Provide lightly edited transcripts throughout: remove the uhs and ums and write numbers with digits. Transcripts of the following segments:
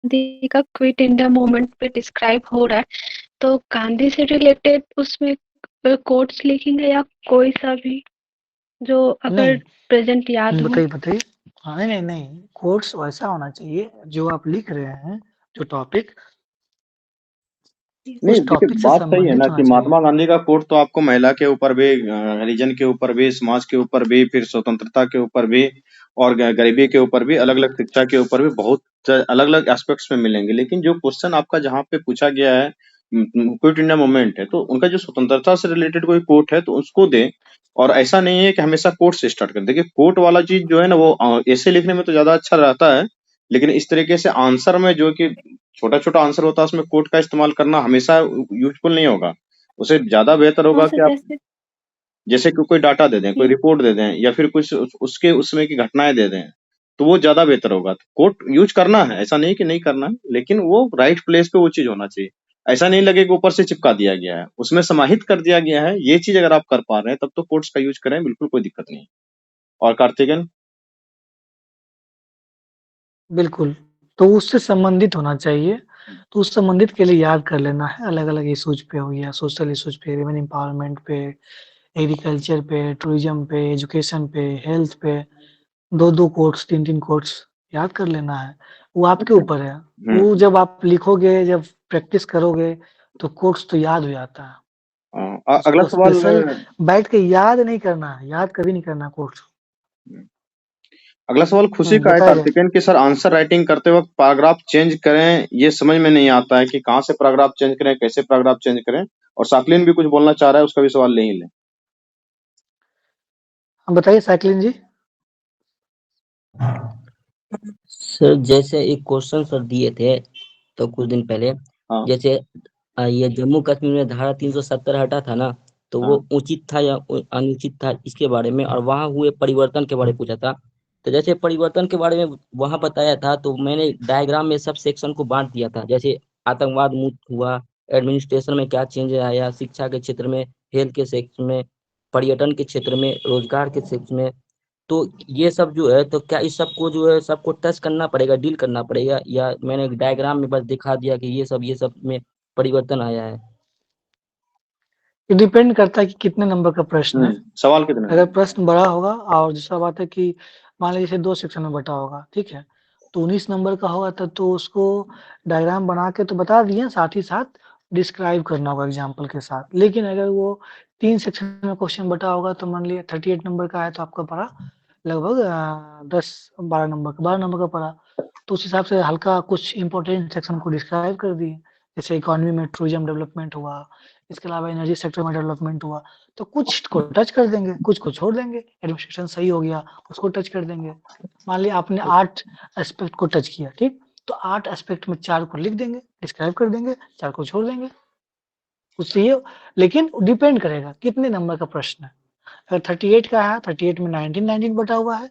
गांधी का quit India movement पे describe हो रहा है, तो गांधी से रिलेटेड उसमें कोट्स लिखेंगे या कोई सा भी जो अगर नहीं। प्रेजेंट याद हो? बताइए बताइए। हाँ, नहीं नहीं नहीं, कोर्स वैसा होना चाहिए जो आप लिख रहे हैं, जो टॉपिक, नहीं उस देखिए, टॉपिक से बात सही है ना संबंधित होना कि चाहिए। महात्मा गांधी का कोट तो आपको महिला के ऊपर भी, हरिजन के ऊपर भी, समाज के ऊपर भी, फिर स्वतंत्रता के ऊपर भी, और गरीबी के ऊपर भी, अलग अलग शिक्षा के ऊपर भी, बहुत अलग अलग एस्पेक्ट्स में मिलेंगे। लेकिन जो क्वेश्चन आपका जहाँ पे पूछा गया है, क्विट इंडिया मूवमेंट है, तो उनका जो स्वतंत्रता से रिलेटेड कोई कोट है तो उसको दे। और ऐसा नहीं है कि हमेशा कोट से स्टार्ट कर। देखिए, कोट वाला चीज जो है ना, वो ऐसे लिखने में तो ज्यादा अच्छा रहता है, लेकिन इस तरीके से आंसर में जो कि छोटा छोटा आंसर होता है, उसमें कोट का इस्तेमाल करना हमेशा यूजफुल नहीं होगा। उसे ज्यादा बेहतर हाँ होगा सर, कि आप जैसे जैसे कि कोई डाटा दे दें, कोई कि रिपोर्ट दे दें, या फिर कुछ उसके उसमें की घटनाएं दे दें, तो वो ज्यादा बेहतर होगा। तो कोट यूज करना है, ऐसा नहीं कि नहीं करना है, लेकिन वो राइट प्लेस पे वो चीज होना चाहिए। ऐसा नहीं लगे कि ऊपर से चिपका दिया गया है, उसमें समाहित कर दिया गया है। ये चीज अगर आप कर पा रहे हैं तब तो कोट्स का यूज करें, बिल्कुल कोई दिक्कत नहीं है। और कार्तिकेन? बिल्कुल। तो उससे संबंधित होना चाहिए। तो उस संबंधित के लिए याद कर लेना है, अलग अलग इशूज पे हो गया, सोशल इशूज पे, वुमेन एम्पावरमेंट पे, एग्रीकल्चर पे, टूरिज्म पे, एजुकेशन पे, हेल्थ पे, दो दो कोट्स, तीन तीन कोट्स याद कर लेना है। वो आपके अच्छा। ऊपर है। वो हम्म। जब आप लिखोगे, जब प्रैक्टिस करोगे, तो कोट्स तो याद हो जाता है। अगला उसको सवाल। स्पेशल बैठ के याद नहीं करना है, याद कभी नहीं करना कोट्स। अगला सवाल खुशी का है बताइए। कार्तिकेयन कि सर, आंसर राइटिंग करते वक्त पैराग्राफ चेंज करें, ये समझ में नहीं आता है कि कहाँ से पैराग्राफ चेंज करें, कैसे पैराग्राफ चेंज करें। और साकलिन भी कुछ बोलना चाह रहा है, उसका भी सवाल ले ही लें। बताइए साइकिलिन जी। सर जैसे एक क्वेश्चन सर दिए थे तो कुछ दिन पहले, हाँ जैसे ये जम्मू कश्मीर में धारा 370 हटा था ना, तो वो हाँ उचित था या अनुचित था इसके बारे में, और वहां हुए परिवर्तन के बारे में पूछा था। तो जैसे परिवर्तन के बारे में वहां बताया था, तो मैंने डायग्राम में सब सेक्शन को बांट दिया था। जैसे आतंकवाद मुक्त हुआ, एडमिनिस्ट्रेशन में क्या चेंज आया, शिक्षा के क्षेत्र में, हेल्थ के क्षेत्र में, पर्यटन के क्षेत्र में, रोजगार के क्षेत्र में। तो ये सब जो है, तो क्या इस सबको जो है सबको टच करना पड़ेगा, डील करना पड़ेगा, या मैंने डायग्राम में बस दिखा दिया कि ये सब में परिवर्तन आया है? ये डिपेंड करता है कि कितने नंबर का प्रश्न है। सवाल कितने अगर हैं? प्रश्न बड़ा होगा, और दूसरा बात है कि मान लीजिए जैसे 2 सेक्शन में बँटा होगा, ठीक है? तो 19 नंबर का होगा तब तो उसको डायग्राम बना के तो बता दिए, साथ ही साथ डिस्क्राइब करना होगा एग्ज़ाम्पल के साथ। लेकिन अगर वो 3 सेक्शन में क्वेश्चन बँटा होगा, तो मान लीजिए 38 नंबर का है, तो आपका पड़ा लगभग 10-12 नंबर का, 12 नंबर का पड़ा। तो उस हिसाब से हल्का कुछ इम्पोर्टेंट सेक्शन को डिस्क्राइब कर दिए। जैसे इकोनॉमी में टूरिज़्म डेवलपमेंट हुआ, इसके अलावा एनर्जी सेक्टर में डेवलपमेंट हुआ, तो कुछ को टच कर देंगे, कुछ को छोड़ देंगे। एडमिनिस्ट्रेशन सही हो गया, उसको टच कर देंगे। मान लिया आपने 8 एस्पेक्ट को टच किया, ठीक? तो 8 एस्पेक्ट में 4 को लिख देंगे, डिस्क्राइब कर देंगे, 4 को छोड़ देंगे। उससे ये, लेकिन डिपेंड करेगा कितने नंबर का प्रश्न है। अगर 38 का है, 38 में 19 बटा हुआ है,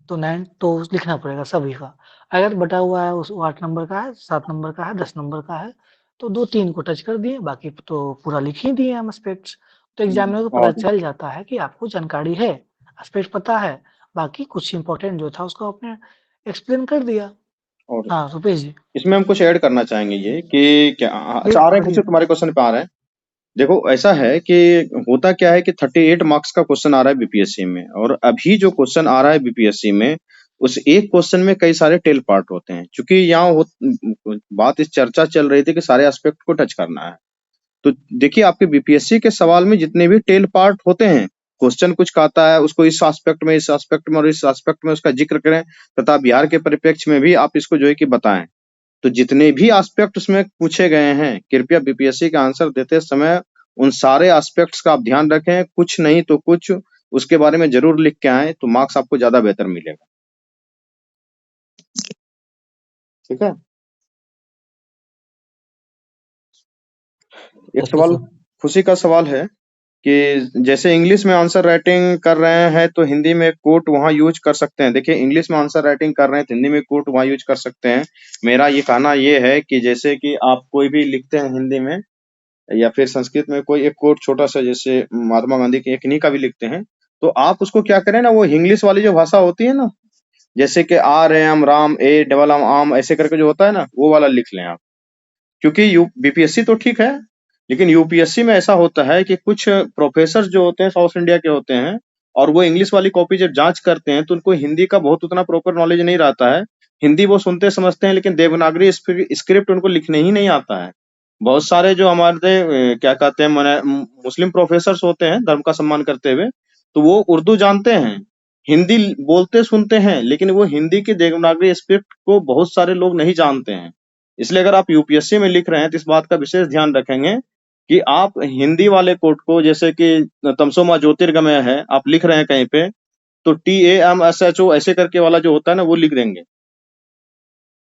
तो 9 तो लिखना पड़ेगा सभी का। अगर बटा हुआ है उस 8 नंबर का है, 7 नंबर का है, 10 नंबर का है, तो 2-3 को टच कर दिए, बाकी तो पूरा लिख ही दिए हम एस्पेक्ट्स। तो एग्जामिनर को पता और चल जाता है कि आपको जानकारी है, एस्पेक्ट पता है, बाकी कुछ इंपॉर्टेंट जो था उसको आपने एक्सप्लेन कर दिया। और हाँ, रुपेश जी। इसमें हम कुछ ऐड करना चाहेंगे, ये कि क्या, अच्छा आ रहे हैं हाँ जी। खुशी, तुम्हारे क्वेश्चन पे आ रहे हैं। देखो, ऐसा है कि होता क्या है कि 38 मार्क्स का क्वेश्चन आ रहा है बीपीएससी में, और अभी जो क्वेश्चन आ रहा है बीपीएससी में, उस एक क्वेश्चन में कई सारे टेल पार्ट होते हैं। चूंकि यहाँ बात इस चर्चा चल रही थी कि सारे एस्पेक्ट को टच करना है, तो देखिए, आपके बीपीएससी के सवाल में जितने भी टेल पार्ट होते हैं, क्वेश्चन कुछ कहता है उसको इस एस्पेक्ट में, इस एस्पेक्ट में और इस एस्पेक्ट में उसका जिक्र करें, तथा बिहार के परिप्रेक्ष्य में भी आप इसको जो है कि बताएं। तो जितने भी एस्पेक्ट उसमें पूछे गए हैं, कृपया बीपीएससी का आंसर देते समय उन सारे एस्पेक्ट्स का आप ध्यान रखें, कुछ नहीं तो कुछ उसके बारे में जरूर लिख के आए, तो मार्क्स आपको ज्यादा बेहतर मिलेगा। ठीक है। एक ओके सवाल सर। खुशी का सवाल है कि जैसे इंग्लिश में आंसर राइटिंग कर रहे हैं तो हिंदी में कोट वहां यूज कर सकते हैं। देखिए, इंग्लिश में आंसर राइटिंग कर रहे हैं तो हिंदी में कोट वहां यूज कर सकते हैं। मेरा ये कहना ये है कि जैसे कि आप कोई भी लिखते हैं हिंदी में, या फिर संस्कृत में कोई एक कोट छोटा सा, जैसे महात्मा गांधी की एक इन्हीं का भी लिखते हैं, तो आप उसको क्या करें ना, वो इंग्लिश वाली जो भाषा होती है ना, जैसे कि RAM राम AMM आम ऐसे करके जो होता है ना, वो वाला लिख लें आप। क्योंकि बीपीएससी तो ठीक है, लेकिन यूपीएससी में ऐसा होता है कि कुछ प्रोफेसर जो होते हैं साउथ इंडिया के होते हैं, और वो इंग्लिश वाली कॉपी जब जांच करते हैं तो उनको हिंदी का बहुत उतना प्रॉपर नॉलेज नहीं रहता है। हिंदी वो सुनते समझते हैं, लेकिन देवनागरी स्क्रिप्ट उनको लिखने ही नहीं आता है। बहुत सारे जो हमारे क्या कहते हैं मुस्लिम प्रोफेसर होते हैं धर्म का सम्मान करते हुए, तो वो उर्दू जानते हैं, हिंदी बोलते सुनते हैं, लेकिन वो हिंदी की देवनागरी स्क्रिप्ट को बहुत सारे लोग नहीं जानते हैं। इसलिए अगर आप यूपीएससी में लिख रहे हैं तो इस बात का विशेष ध्यान रखेंगे कि आप हिंदी वाले कोड को, जैसे कि तमसोमा ज्योतिर्गमय है, आप लिख रहे हैं कहीं पे, तो TAMSHO ऐसे करके वाला जो होता है ना, वो लिख देंगे।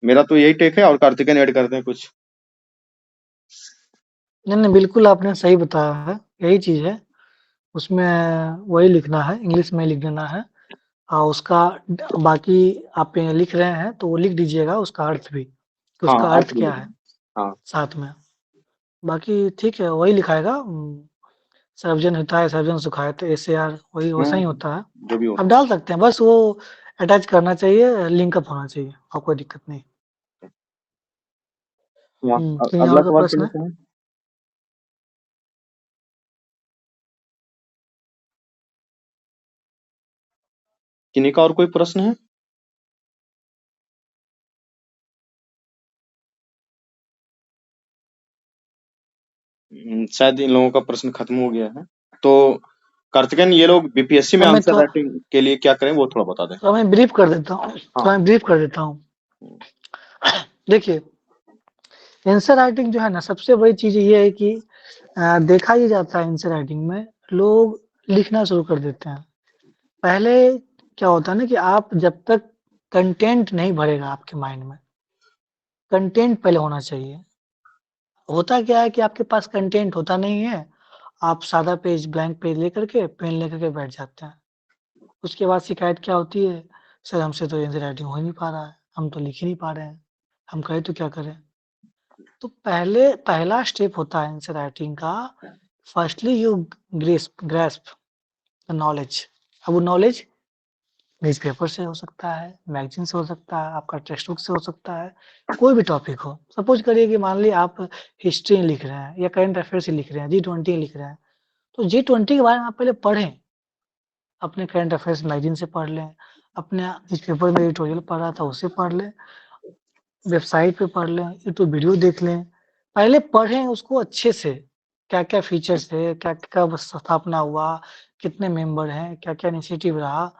मेरा तो यही टेक है, और कार्तिकेयन ऐड करते हैं कुछ। नहीं, बिल्कुल आपने सही बताया है, यही चीज़ है। उसमें वही लिखना है, इंग्लिश में लिख देना है, और उसका बाकी आप लिख रहे हैं तो वो लिख दीजिएगा उसका अर्थ भी, कि हाँ, उसका अर्थ अर्थ भी क्या लिख है देंगे। हाँ। साथ में। बाकी ठीक है, वही लिखाएगा। सर्वजन हिताय सर्वजन सुखाय, तो SAR वही वैसा ही होता है। जो भी आप होता डाल सकते हैं, बस वो अटैच करना चाहिए, लिंकअप होना चाहिए, और कोई दिक्कत नहीं। है। वहाँ कहीं अगला और का सवाल प्रश्न क्या है? लेते हैं? किन्हीं का और कोई प्रश्न है? शायद इन लोगों का प्रश्न खत्म हो गया है। तो कार्तिकेयन, ये लोग बीपीएससी में अब मैं आंसर तो राइटिंग के लिए क्या करें, वो थोड़ा बता दें। तो मैं ब्रीफ कर देता हूँ, हाँ। देखिए, आंसर राइटिंग जो है ना, सबसे बड़ी चीज़ ये है कि देखा ही जाता है आंसर राइटिंग में लोग लिखना शुरू कर देते हैं। पहले क्या होता है ना कि आप जब तक कंटेंट नहीं भरेगा आपके माइंड में, कंटेंट पहले होना चाहिए। होता क्या है कि आपके पास कंटेंट होता नहीं है, आप सादा पेज, ब्लैंक पेज लेकर के, पेन लेकर के बैठ जाते हैं। उसके बाद शिकायत क्या होती है, सर हमसे तो आंसर राइटिंग हो ही नहीं पा रहा है, हम तो लिख ही नहीं पा रहे हैं, हम करें तो क्या करें? तो पहला स्टेप होता है आंसर राइटिंग का, firstly you grasp the knowledge. अब वो नॉलेज न्यूज़पेपर से हो सकता है, मैगज़ीन से हो सकता है, आपका टेक्स्ट बुक से हो सकता है, कोई भी टॉपिक हो। सपोज़ करिए कि मान लीजिए आप हिस्ट्री लिख रहे हैं या करंट अफेयर्स ही लिख रहे हैं, G20 लिख रहे हैं, तो G20 के बारे में आप पहले पढ़ें। अपने करंट अफेयर्स मैगज़ीन से पढ़ लें, अपने न्यूज़पेपर में एडिटोरियल पढ़ रहा था उससे पढ़ लें, वेबसाइट पे पढ़ लें, यूट्यूब वीडियो देख लें। पहले पढ़ें उसको अच्छे से, क्या-क्या फीचर्स है, क्या कब स्थापना हुआ, कितने मेंबर हैं, क्या-क्या इनिशिएटिव रहा।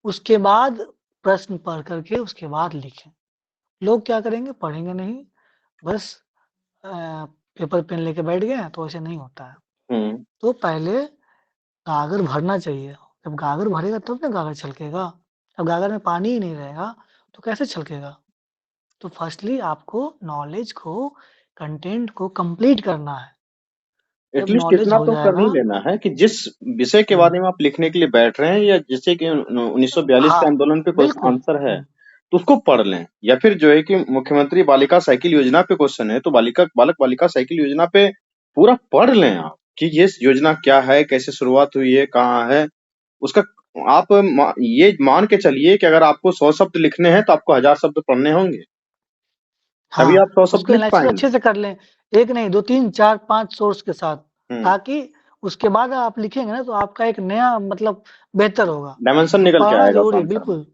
उसके बाद प्रश्न पढ़ कर के उसके बाद लिखें। लोग क्या करेंगे, पढ़ेंगे नहीं, बस पेपर पेन लेके बैठ गए, तो ऐसे नहीं होता है। हम्म। तो पहले गागर भरना चाहिए। जब गागर भरेगा तब ना गागर छलकेगा। अब गागर में पानी ही नहीं रहेगा, तो कैसे छलकेगा? तो फर्स्टली आपको नॉलेज को, कंटेंट को कंप्लीट करना है। जब एटलीस्ट नॉलेज इतना हो तो कर जाएगा। ही लेना है कि जिस विषय के बारे में आप लिखने के लिए बैठ रहे हैं, या जैसे कि 1942 के हाँ, आंदोलन पे क्वेश्चन बिल्कुल। आंसर है, तो उसको पढ़ लें। या फिर जो है कि मुख्यमंत्री बालिका साइकिल योजना पे क्वेश्चन है, तो बालक बालिका साइकिल योजना पे पूरा पढ़ लें आप, कि ये योजना क्या है, कैसे शुरुआत हुई है, कहाँ है उसका। आप ये मान के चलिए कि अगर आपको 100 शब्द लिखने हैं तो आपको 1000 शब्द पढ़ने होंगे, तभी आप हाँ, 100 शब्द उसको लिख एनालिसिस पाएंगे। अच्छे से कर लें। 1 नहीं 2, 3, 4, 5 सोर्स के साथ, हम्म। ताकि उसके बाद आप लिखेंगे ना तो आपका एक नया मतलब बेहतर होगा। डायमेंशन तो निकल के पढ़ना आएगा उस ज़रूरी है, आंसर में। बिल्कुल।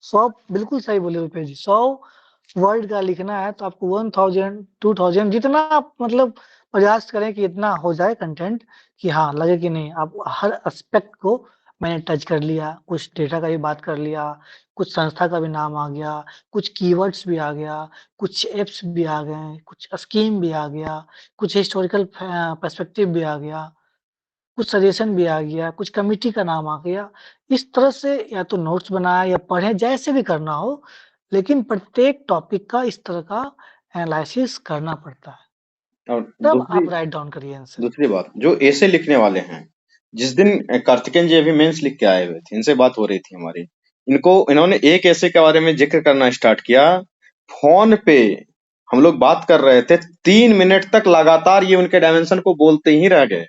100 बिल्कुल सही बोले रुपेश जी। 100 वर्ड का लिखना है तो आपको 1000, 2000 जितना आप मतलब प्रयास करें कि इतना हो जाए कंटेंट, कि हाँ, लगे कि नहीं आप हर एस्पेक्ट को मैंने टच कर लिया, कुछ डेटा का भी बात कर लिया, कुछ संस्था का भी नाम आ गया, कुछ कीवर्ड्स भी आ गया, कुछ ऐप्स भी आ गए, कुछ स्कीम भी आ गया, कुछ हिस्टोरिकल पर्सपेक्टिव भी आ गया, कुछ सजेशन भी आ गया, कुछ कमिटी का नाम आ गया। इस तरह से या तो नोट्स बनाएँ या पढ़ें, जैसे भी करना हो, लेकिन प्रत्येक टॉपिक का इस तरह का एनालिसिस करना पड़ता है। और तब दूसरी आप राइट डाउन करिए आंसर। दूसरी बात, जो ऐसे लिखने वाले हैं, जिस दिन कार्तिकेयन जी अभी मेंस लिख के आए हुए थे, इनसे बात हो रही थी हमारी, इन्होंने एक ऐसे के बारे में जिक्र करना स्टार्ट किया। फोन पे हम लोग बात कर रहे थे, 3 मिनट तक लगातार ये उनके डायमेंशन को बोलते ही रह गए।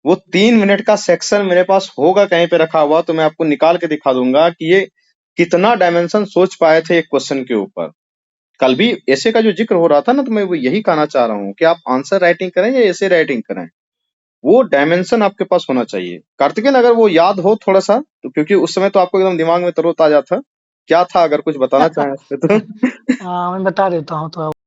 वो 3 मिनट का सेक्शन मेरे पास होगा कहीं पे रखा हुआ, तो मैं आपको निकाल के दिखा दूंगा कि ये कितना डायमेंशन सोच पाए थे एक क्वेश्चन के ऊपर। कल भी ऐसे का जो जिक्र हो रहा था ना, तो मैं वो यही कहना चाह रहा हूँ कि आप आंसर राइटिंग करें या ऐसे राइटिंग करें, वो डायमेंशन आपके पास होना चाहिए। कार्तिकेयन, अगर वो याद हो थोड़ा सा, तो क्योंकि उस समय तो आपको एकदम दिमाग में तरोताजा था, क्या था, अगर कुछ बताना चाहें इस पे तो। मैं बता देता हूँ तो